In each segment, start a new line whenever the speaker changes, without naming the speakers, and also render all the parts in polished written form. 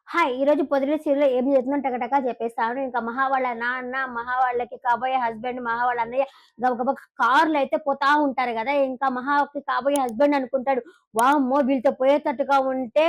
Hi! ఈరోజు పొద్దున్న సీరియల్‌లో ఏం జరుగుతుందో టకటకా చెప్పేస్తాను. ఇంకా మహా వాళ్ళ నాన్న, మహా వాళ్ళకి కాబోయే హస్బెండ్, మహా వాళ్ళ అన్నయ్య గబగబా కార్‌లో అయితే పోతా ఉంటారు గదా! ఇంకా మహాకి కాబోయే హస్బెండ్ అనుకుంటాడు. వామ్మో! వీళ్ళతో పోయేటట్టుగా ఉంటే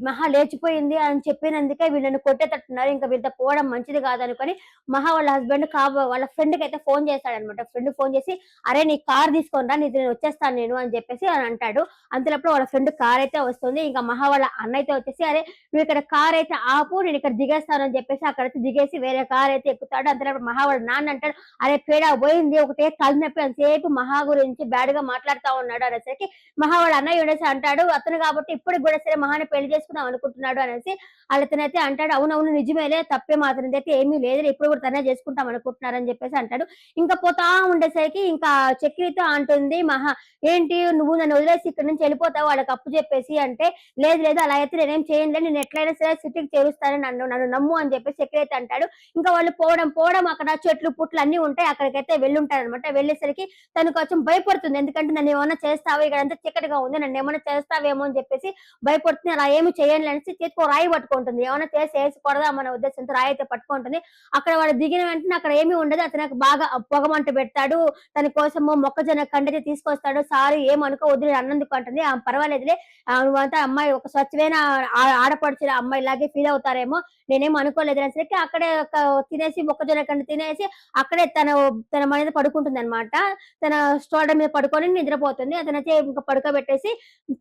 మహా లేచిపోయింది అని చెప్పినందుకే వీళ్ళు నన్ను కొట్టేటట్టున్నారు. ఇంక వీళ్ళతో పోవడం మంచిది కాదనుకోని మహా వాళ్ళ హస్బెండ్ వాళ్ళ ఫ్రెండ్‌కయితే ఫోను చేస్తాడనమాట. ఫ్రెండ్‌కి ఫోను చేసి, "అరేయ్! నీ కార్ తీసుకొని రా. నీతో వచ్చేస్తాను నేను" అని చెప్పేసి అని అంటాడు. అంతలోపు వాళ్ళ ఫ్రెండ్ కారైతే వస్తుంది. ఇంకా మహా వాళ్ళ అన్న అయితే వచ్చేసి, "అరే! నువ్విక్కడ కారైతే ఆపు, నేనిక్కడ దిగేస్తాను" అని చెప్పేసి అక్కడైతే దిగేసి వేరే కారైతే ఎక్కుతాడు. అంతలోపు మహా వాళ్ళ నాన్న అంటాడు, "అరే పేడా పోయింది. ఒకటే తలనొప్పి ఎంతసేపు మహా గురించి బ్యాడ్‌గా మాట్లాడుతా ఉన్నాడు" అనేసరికి మహా వాళ్ళ అన్నయ్య ఉండేసి అంటాడు, "అతను కాబట్టి ఇప్పటికి గూడా సరే మహాని పెళ్లి చేసుకుందాం అనుకుంటున్నాడు" అనేసి అతనైతే అంటాడు, "అవునవును నిజమేలే తప్పేం అతనిదైతే ఏమీ లేదులే. ఇప్పుడు గూడా తనే చేసుకుంటాం అనుకుంటున్నారని" చెప్పేసి అంటాడు. ఇంకా పోతా ఉండేసరికి ఇంకా చక్రితో అంటుంది మహా, "ఏంటి నువ్వు నన్ను వదిలేసి ఇక్కడి నుంచి వెళ్ళిపోతావా వాళ్ళకి అప్పు చెప్పేసి" అంటే, "లేదు లేదు అలా అయితే నేనేం చేయనులే. నేను ఎట్లైనా సరే సిటీకి చేరుస్తాను. నన్ను నన్ను నమ్ము" అని చెప్పేసి చక్రి అంటాడు. ఇంకా వాళ్ళు పోవడం అక్కడ చెట్లు, పుట్లు అన్నీ ఉంటాయి. అక్కడికైతే వెళ్ళుంటారనమాట. వెళ్ళేసరికి తను కొంచెం భయపడుతుంది. ఎందుకంటే నన్నేమన్నా చేస్తావా? ఇక్కడంతా చీకటిగా ఉంది. నన్నేమన్నా చేస్తావేమో అని చెప్పేసి భయపడుతుంది. అలా ఏమి చేయనులే అనేసి చేతికో రాయి పట్టుకుంటుంది. ఏమన్నా చేసి ఏసి కొడదామన్న ఉద్దేశంతో రాయి అయితే పట్టుకుంటుంది. అక్కడ వాళ్ళు దిగిన వెంటనే అక్కడ ఏమీ ఉండదు. అతనికి బాగా పొగమంట పెడతాడు. తన కోసము మొక్కజొన్న కండైతే తీసుకొస్తాడు. "సారీ ఏమనుకోవద్దు నేను అన్నందుకు" అంటుంది. "ఆ! పర్వాలేదులే. నువ్వంతా అమ్మాయి ఒక స్వచ్ఛమైన ఆడపడుచుల అమ్మాయిలాగే ఫీల్ అవుతారేమో. నేనేం అనుకోలేదు" అనేసరికి అక్కడే తినేసి మొక్కజొన్న కండి తినేసి అక్కడే తన మీద పడుకుంటుందనమాట. తన షోల్డర్ మీద పడుకొని నిద్రపోతుంది. అతనైతే ఇంక పడుకోబెట్టేసి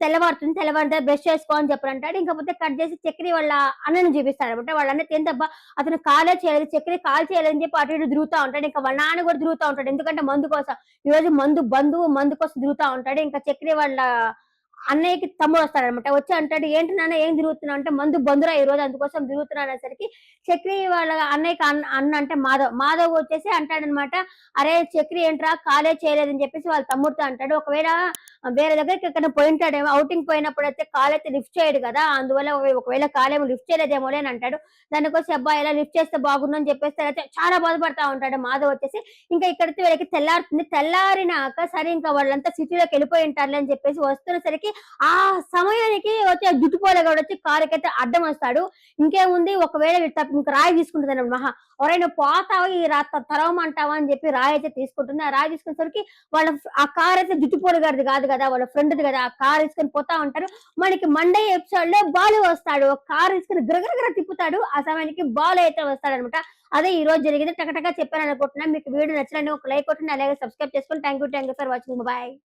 తెల్లవారుతుంది. తెల్లవారితే బ్రష్ చేసుకో అని చెప్పనంటాడు. ఇంకపోతే కట్ చేసి చక్రి వాళ్ళ అన్నని చూపిస్తాడనమాట. వాళ్ళ అన్నకి ఏందబ్బా అతను కాలే చేయలేదు. చక్రి కాల్ చేయలేదని చెప్పి అటు ఇటు తిరుగుతా ఉంటాడు. ఇంకా వాళ్ళ నాన్న కూడా తిరుగుతా ఉంటాడు. ఎందుకంటే మందు కోసం. ఈరోజు బంధువు మందు కోసం తిరుగుతా ఉంటాడు. ఇంకా చక్రి వాళ్ళ అన్నయ్యకి తమ్ముడొస్తాడనమాట. వచ్చి అంటాడు, "ఏంటి నాన్న ఏం తిరుగుతున్నావు?" అంటే, "మందు బందురా ఈరోజు అందుకోసం తిరుగుతున్నా" అనేసరికి చక్రి వాళ్ళ అన్నయ్యకి అన్న అంటే మాధవ్. మాధవ్ వచ్చేసి అంటాడనమాట, "అరే! చక్రి ఏంట్రా కాలే చేయలేదని" చెప్పేసి వాళ్ళ తమ్ముడితో అంటాడు. ఒకవేళ వేరే దగ్గరికి ఎక్కడైనా పోయుంటాడేమో. ఔటింగ్ పోయినప్పుడైతే కాలయితే లిఫ్ట్ చేయడు గదా! అందువల్ల ఒకవేళ కాలేమో లిఫ్ట్ చేయలేదేమోలే అని అంటాడు. దానికోసం అబ్బా! ఇలా లిఫ్ట్ చేస్తే బాగుండు అని చెప్పేసి తనైతే చాలా బాధపడతా ఉంటాడు మాధవ్ వచ్చేసి. ఇంకా ఇక్కడికి వీళ్ళకి తెల్లారుతుంది. తెల్లారినాక సరే ఇంకా వాళ్ళంతా సిటీలోకెళ్ళిపోయి ఉంటారులే అని చెప్పేసి వస్తున్నసరికి ఆ సమయానికి వచ్చి ఆ జుట్టుపోలగాడొచ్చి కారుకైతే అడ్డం వస్తాడు. ఇంకేముంది ఒకవేళ వీడు ఇంక రాయి తీసుకుంటదన్నమాట మహా. "ఒరేయ్! నువ్వు పోతావా ఈ తరవమంటావా" అని చెప్పి రాయి అయితే తీసుకుంటుంది. ఆ రాయి తీసుకునేసరికి ఆ కారైతే జుట్టుపోలు గారిది కాదు కదా! వాళ్ళ ఫ్రెండ్‌ది కదా! ఆ కార్ తీసుకొని పోతా ఉంటారు. మనకి మండే ఎపిసోడ్‌లో బాలు వస్తాడు. కార్ తీసుకొని గిరగిర తిప్పుతాడు. ఆ సమయానికి బాలు అయితే వస్తాడన్నమాట. అదే ఈ రోజు జరిగింది. టకటకా చెప్పాననుకుంటున్నా. మీకు వీడియో నచ్చినట్లయితే ఒక లైక్ కొట్టండి. అలాగే సబ్స్క్రైబ్ చేసుకోండి. Thank you for watching. Bye.